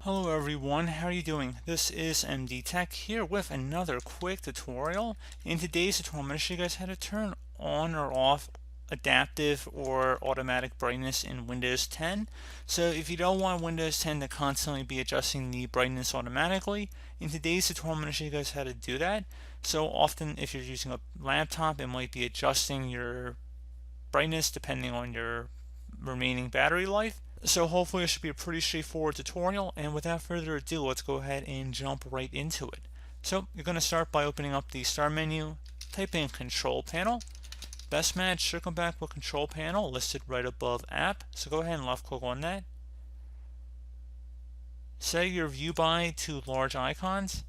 Hello everyone, how are you doing? This is MD Tech here with another quick tutorial. In today's tutorial, I'm going to show you guys how to turn on or off adaptive or automatic brightness in Windows 10. So if you don't want Windows 10 to constantly be adjusting the brightness automatically, in today's tutorial I'm going to show you guys how to do that. So often if you're using a laptop, it might be adjusting your brightness depending on your remaining battery life. So hopefully it should be a pretty straightforward tutorial, and without further ado, let's go ahead and jump right into it. So you're going to start by opening up the start menu, type in control panel. Best match should come back with control panel listed right above app, so go ahead and left click on that. Set your view by to large icons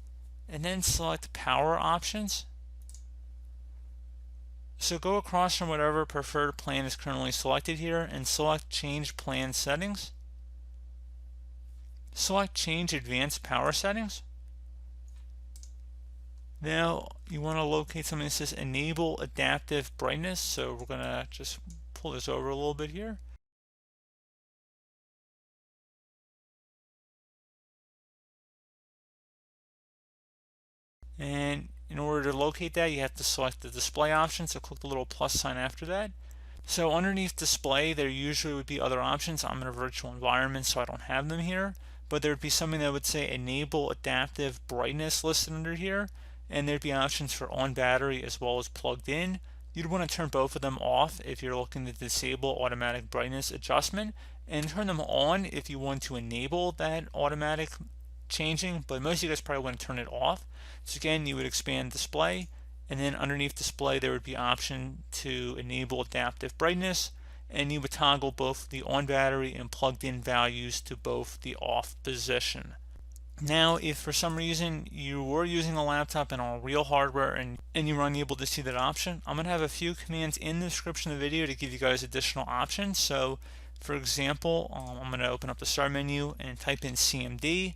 and then select power options. So go across from whatever preferred plan is currently selected here and select change plan settings. Select change advanced power settings. Now you want to locate something that says enable adaptive brightness. So we're going to just pull this over a little bit here. And in order to locate that, you have to select the display option, so click the little plus sign after that. So underneath display, there usually would be other options. I'm in a virtual environment, so I don't have them here, but there would be something that would say enable adaptive brightness listed under here, and there'd be options for on battery as well as plugged in. You'd want to turn both of them off if you're looking to disable automatic brightness adjustment, and turn them on if you want to enable that automatic changing, but most of you guys probably want to turn it off. So again, you would expand display, and then underneath display there would be option to enable adaptive brightness, and you would toggle both the on battery and plugged in values to both the off position. Now if for some reason you were using a laptop and on real hardware and you were unable to see that option, I'm going to have a few commands in the description of the video to give you guys additional options. So for example, I'm going to open up the start menu and type in CMD.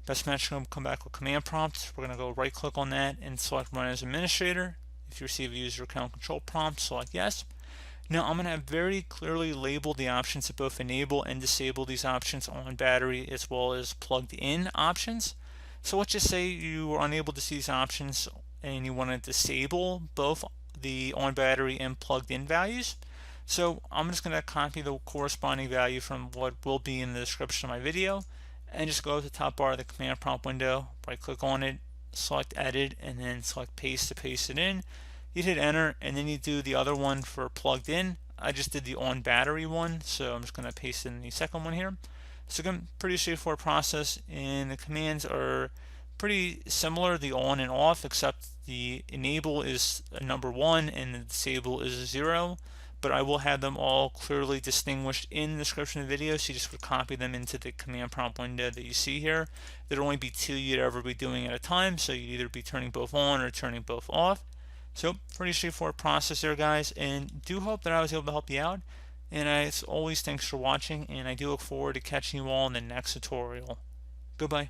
Best match going to come back with command prompt. We're going to go right click on that and select run as administrator. If you receive a user account control prompt, select yes. Now I'm going to have very clearly labeled the options to both enable and disable these options on battery as well as plugged in options. So let's just say you were unable to see these options and you want to disable both the on battery and plugged in values. So I'm just going to copy the corresponding value from what will be in the description of my video, and just go to the top bar of the command prompt window, right click on it, select edit, and then select paste to paste it in. You'd hit enter, and then you do the other one for plugged in. I just did the on battery one, so I'm just going to paste in the second one here. So again, pretty straightforward process, and the commands are pretty similar, the on and off, except the enable is a number 1 and the disable is a 0. But I will have them all clearly distinguished in the description of the video, so you just would copy them into the command prompt window that you see here. There'd only be 2 you'd ever be doing at a time, so you'd either be turning both on or turning both off. So pretty straightforward process there, guys, and do hope that I was able to help you out. And as always, thanks for watching, and I do look forward to catching you all in the next tutorial. Goodbye.